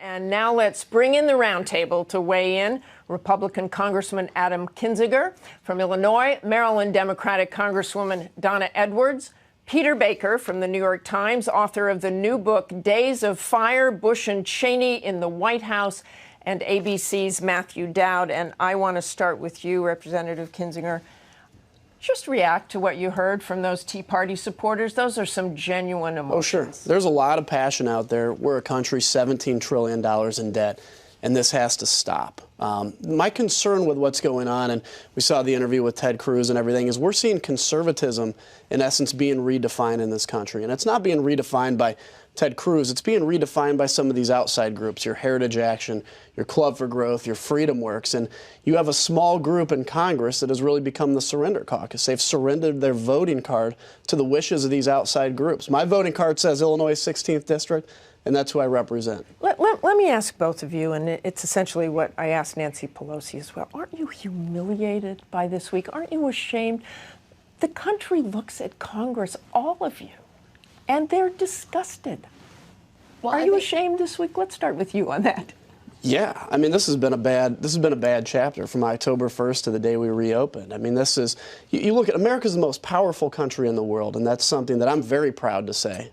And now let's bring in the roundtable to weigh in. Republican Congressman Adam Kinzinger from Illinois, Maryland Democratic Congresswoman Donna Edwards, Peter Baker from the New York Times, author of the new book, Days of Fire, Bush and Cheney in the White House, and ABC's Matthew Dowd. And I want to start with you, Representative Kinzinger. Just react to what you heard from those Tea Party supporters. Those are some genuine emotions. Oh, sure. There's a lot of passion out there. We're a country $17 trillion in debt, and this has to stop. My concern with what's going on, and we saw the interview with Ted Cruz and everything, is we're seeing conservatism, in essence, being redefined in this country. And it's not being redefined by Ted Cruz. It's being redefined by some of these outside groups, your Heritage Action, your Club for Growth, your Freedom Works. And you have a small group in Congress that has really become the surrender caucus. They've surrendered their voting card to the wishes of these outside groups. My voting card says Illinois 16th District, and that's who I represent. Let me ask both of you, and it's essentially what I asked Nancy Pelosi as well. Aren't you humiliated by this week? Aren't you ashamed? The country looks at Congress, all of you, and they're disgusted. Well, Are you ashamed this week? Let's start with you on that. Yeah, I mean, this has been a bad chapter from October 1st to the day we reopened. I mean, this is, you look at, America's the most powerful country in the world, and that's something that I'm very proud to say.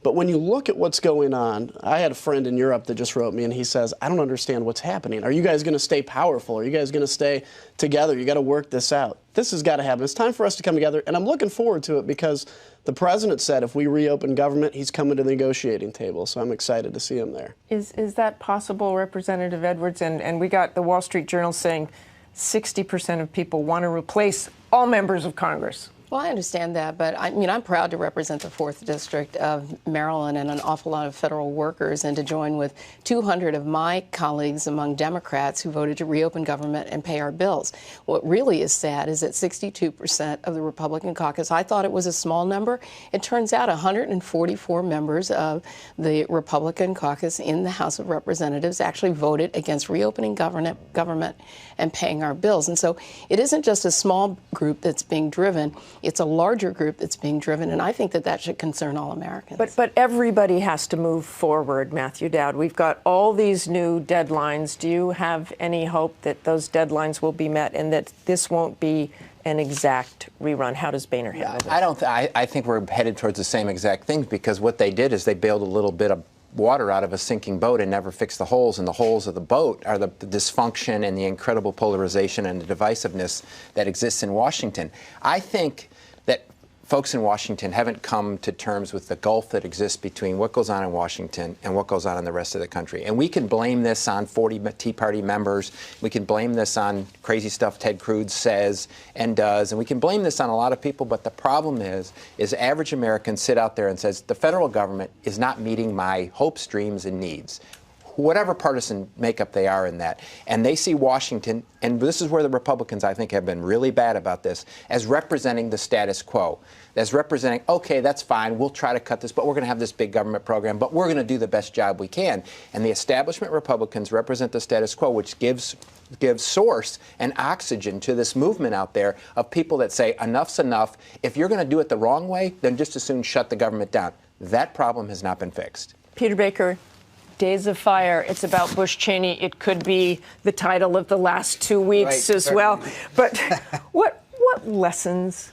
But when you look at what's going on, I had a friend in Europe that just wrote me, and he says, I don't understand what's happening. Are you guys going to stay powerful? Are you guys going to stay together? You got to work this out. This has got to happen. It's time for us to come together, and I'm looking forward to it because the president said if we reopen government, he's coming to the negotiating table, so I'm excited to see him there. Is that possible, Representative Edwards? And we got the Wall Street Journal saying 60% of people want to replace all members of Congress. Well, I understand that, but I'm proud to represent the 4th District of Maryland and an awful lot of federal workers, and to join with 200 of my colleagues among Democrats who voted to reopen government and pay our bills. What really is sad is that 62% of the Republican caucus, I thought it was a small number. It turns out 144 members of the Republican caucus in the House of Representatives actually voted against reopening government and paying our bills. And so it isn't just a small group that's being driven. It's a larger group that's being driven, and I think that should concern all Americans. But everybody has to move forward, Matthew Dowd. We've got all these new deadlines. Do you have any hope that those deadlines will be met and that this won't be an exact rerun? How does Boehner handle this? I think we're headed towards the same exact thing, because what they did is they bailed a little bit of water out of a sinking boat and never fixed the holes, and the holes of the boat are the dysfunction and the incredible polarization and the divisiveness that exists in Washington. I think that folks in Washington haven't come to terms with the gulf that exists between what goes on in Washington and what goes on in the rest of the country. And we can blame this on 40 Tea Party members. We can blame this on crazy stuff Ted Cruz says and does. And we can blame this on a lot of people. But the problem is average Americans sit out there and says, the federal government is not meeting my hopes, dreams, and needs, whatever partisan makeup they are in that. And they see Washington, and this is where the Republicans, I think, have been really bad about this, as representing the status quo, as representing, okay, that's fine, we'll try to cut this, but we're going to have this big government program, but we're going to do the best job we can. And the establishment Republicans represent the status quo, which gives source and oxygen to this movement out there of people that say, enough's enough. If you're going to do it the wrong way, then just as soon shut the government down. That problem has not been fixed. Peter Baker, Days of Fire. It's about Bush Cheney. It could be the title of the last 2 weeks as well. But what lessons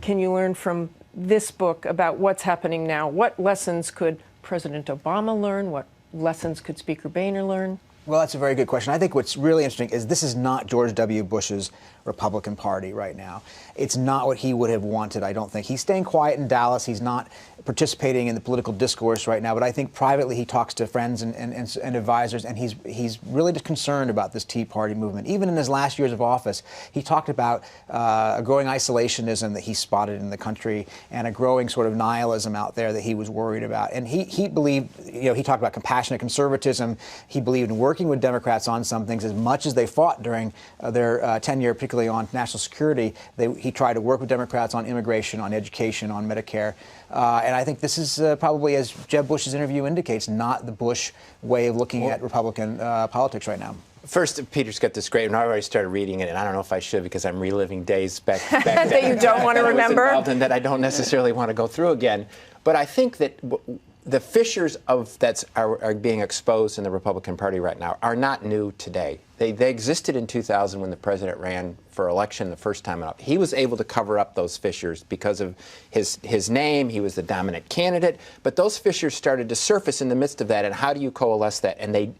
can you learn from this book about what's happening now? What lessons could President Obama learn? What lessons could Speaker Boehner learn? Well, that's a very good question. I think what's really interesting is this is not George W. Bush's Republican Party right now. It's not what he would have wanted, I don't think. He's staying quiet in Dallas. He's not participating in the political discourse right now, but I think privately he talks to friends and advisors, and he's really concerned about this Tea Party movement. Even in his last years of office, he talked about a growing isolationism that he spotted in the country and a growing sort of nihilism out there that he was worried about. And he believed, he talked about compassionate conservatism. He believed in working with Democrats on some things as much as they fought during their tenure, particularly on national security. He tried to work with Democrats on immigration, on education, on Medicare. And I think this is probably, as Jeb Bush's interview indicates, not the Bush way of looking at Republican politics right now. First, Peter's got this great, and I already started reading it, and I don't know if I should because I'm reliving days back that you don't want to remember. And that I don't necessarily want to go through again. But I think that the fissures that are being exposed in the Republican Party right now are not new today. They existed in 2000 when the president ran for election the first time out. He was able to cover up those fissures because of his name. He was the dominant candidate. But those fissures started to surface in the midst of that. And how do you coalesce that? And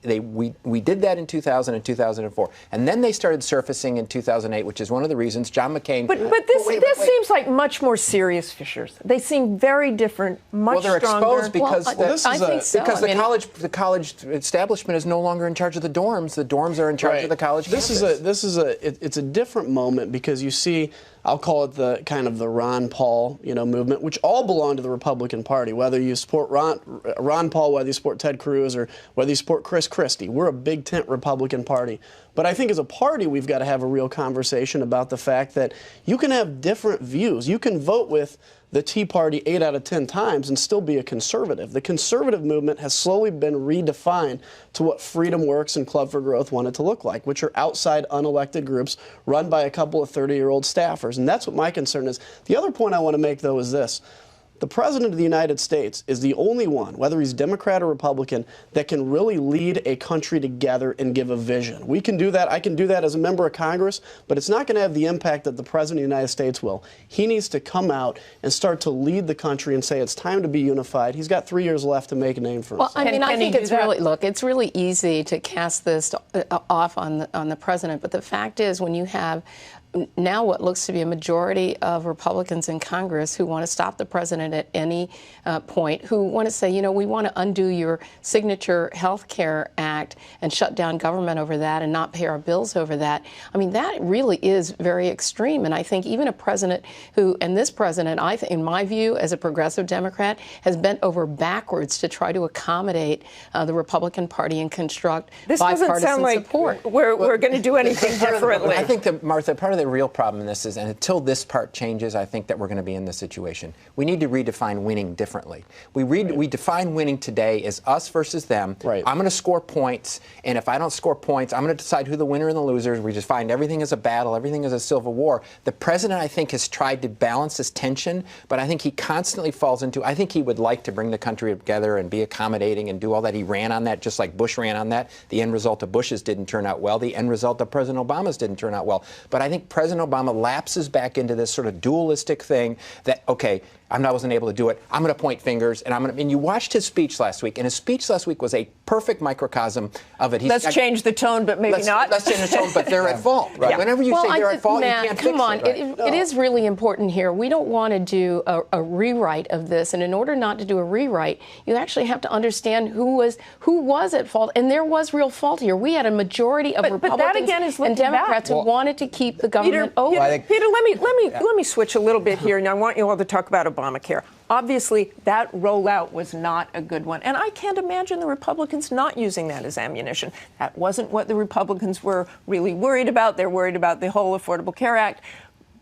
we did that in 2000 and 2004. And then they started surfacing in 2008, which is one of the reasons John McCain. But this seems like much more serious fissures. They seem very different, much they're stronger. exposed because I think so. Because the college establishment is no longer in charge of the dorms. The dorms are in charge of the college campus. It's a different moment because you see, I'll call it the kind of the Ron Paul, movement, which all belong to the Republican Party. Whether you support Ron Paul, whether you support Ted Cruz, or whether you support Chris Christie, we're a big tent Republican Party. But I think as a party, we've got to have a real conversation about the fact that you can have different views. You can vote with the Tea Party 8 out of 10 times and still be a conservative. The conservative movement has slowly been redefined to what Freedom Works and Club for Growth wanted to look like, which are outside unelected groups run by a couple of 30-year-old staffers. And that's what my concern is. The other point I want to make, though, is this. The President of the United States is the only one, whether he's Democrat or Republican, that can really lead a country together and give a vision. We can do that. I can do that as a member of Congress, but it's not going to have the impact that the President of the United States will. He needs to come out and start to lead the country and say it's time to be unified. He's got 3 years left to make a name for himself. Well, I think it's it's really easy to cast this off on the president, but the fact is when you have now what looks to be a majority of Republicans in Congress who want to stop the president at any point, who want to say, we want to undo your signature health care act and shut down government over that and not pay our bills over that. I mean, that really is very extreme. And I think even a president this president, in my view, as a progressive Democrat, has bent over backwards to try to accommodate the Republican Party and construct bipartisan support. We're going to do anything differently. I think Martha, part of the real problem in this is, and until this part changes, I think that we're going to be in this situation. We need to redefine winning differently. We define winning today as us versus them. Right. I'm going to score points, and if I don't score points, I'm going to decide who the winner and the loser is. We just find everything as a battle, everything as a civil war. The president, I think, has tried to balance this tension, but I think he constantly falls into, I think he would like to bring the country together and be accommodating and do all that. He ran on that just like Bush ran on that. The end result of Bush's didn't turn out well. The end result of President Obama's didn't turn out well. But I think President Obama lapses back into this sort of dualistic thing that, okay, I wasn't able to do it. I'm going to point fingers, and you watched his speech last week, and his speech last week was a perfect microcosm of it. Let's change the tone, but maybe not. Let's change the tone, but they're at fault. Right? Yeah. Whenever you say they're at fault, Matt, you can't come fix on. it. Right? It is really important here. We don't want to do a rewrite of this, and in order not to do a rewrite, you actually have to understand who was at fault, and there was real fault here. We had a majority of Republicans and Democrats who wanted to keep the government open. Peter, let me switch a little bit here, and I want you all to talk about Obamacare. Obviously, that rollout was not a good one. And I can't imagine the Republicans not using that as ammunition. That wasn't what the Republicans were really worried about. They're worried about the whole Affordable Care Act.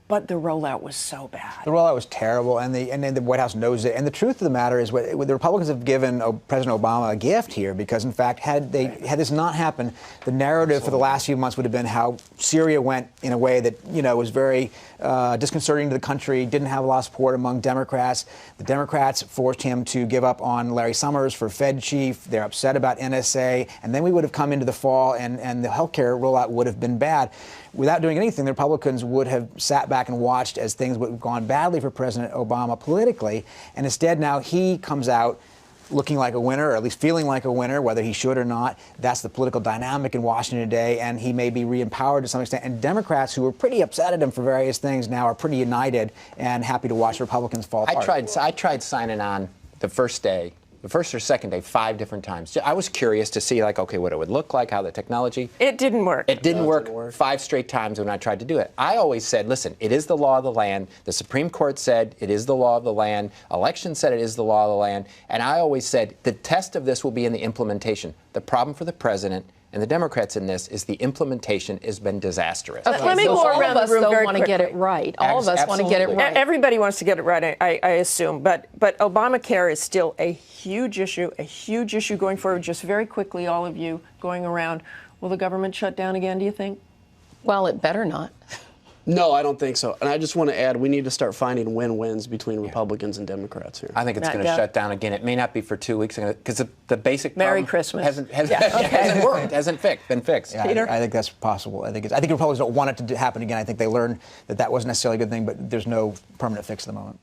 But the rollout was so bad. The rollout was terrible, and the White House knows it. And the truth of the matter is, what the Republicans have given President Obama a gift here, because in fact, had this not happened, the narrative for the last few months would have been how Syria went in a way that was very disconcerting to the country, didn't have a lot of support among Democrats. The Democrats forced him to give up on Larry Summers for Fed chief. They're upset about NSA, and then we would have come into the fall, and the health care rollout would have been bad. Without doing anything, the Republicans would have sat back and watched as things would have gone badly for President Obama politically. And instead, now he comes out looking like a winner, or at least feeling like a winner, whether he should or not. That's the political dynamic in Washington today, and he may be re-empowered to some extent. And Democrats, who were pretty upset at him for various things, now are pretty united and happy to watch Republicans fall apart. I tried signing on the first day. The first or second day, 5 different times. I was curious to see, what it would look like, how the technology. It didn't work. It didn't work 5 straight times when I tried to do it. I always said, listen, it is the law of the land. The Supreme Court said it is the law of the land. Elections said it is the law of the land. And I always said the test of this will be in the implementation. The problem for the president and the Democrats in this is the implementation has been disastrous. Let me go around the room very quickly. All of us want to get it right. All of us want to get it right. Everybody wants to get it right, I assume. But Obamacare is still a huge issue going forward. Just very quickly, all of you going around. Will the government shut down again, do you think? Well, it better not. No, I don't think so. And I just want to add, we need to start finding win-wins between Republicans and Democrats here. I think it's going to shut down again. It may not be for 2 weeks because the basic Merry problem Christmas. hasn't worked, hasn't been fixed. Yeah, Peter? I think that's possible. I think Republicans don't want it to happen again. I think they learned that that wasn't necessarily a good thing, but there's no permanent fix at the moment.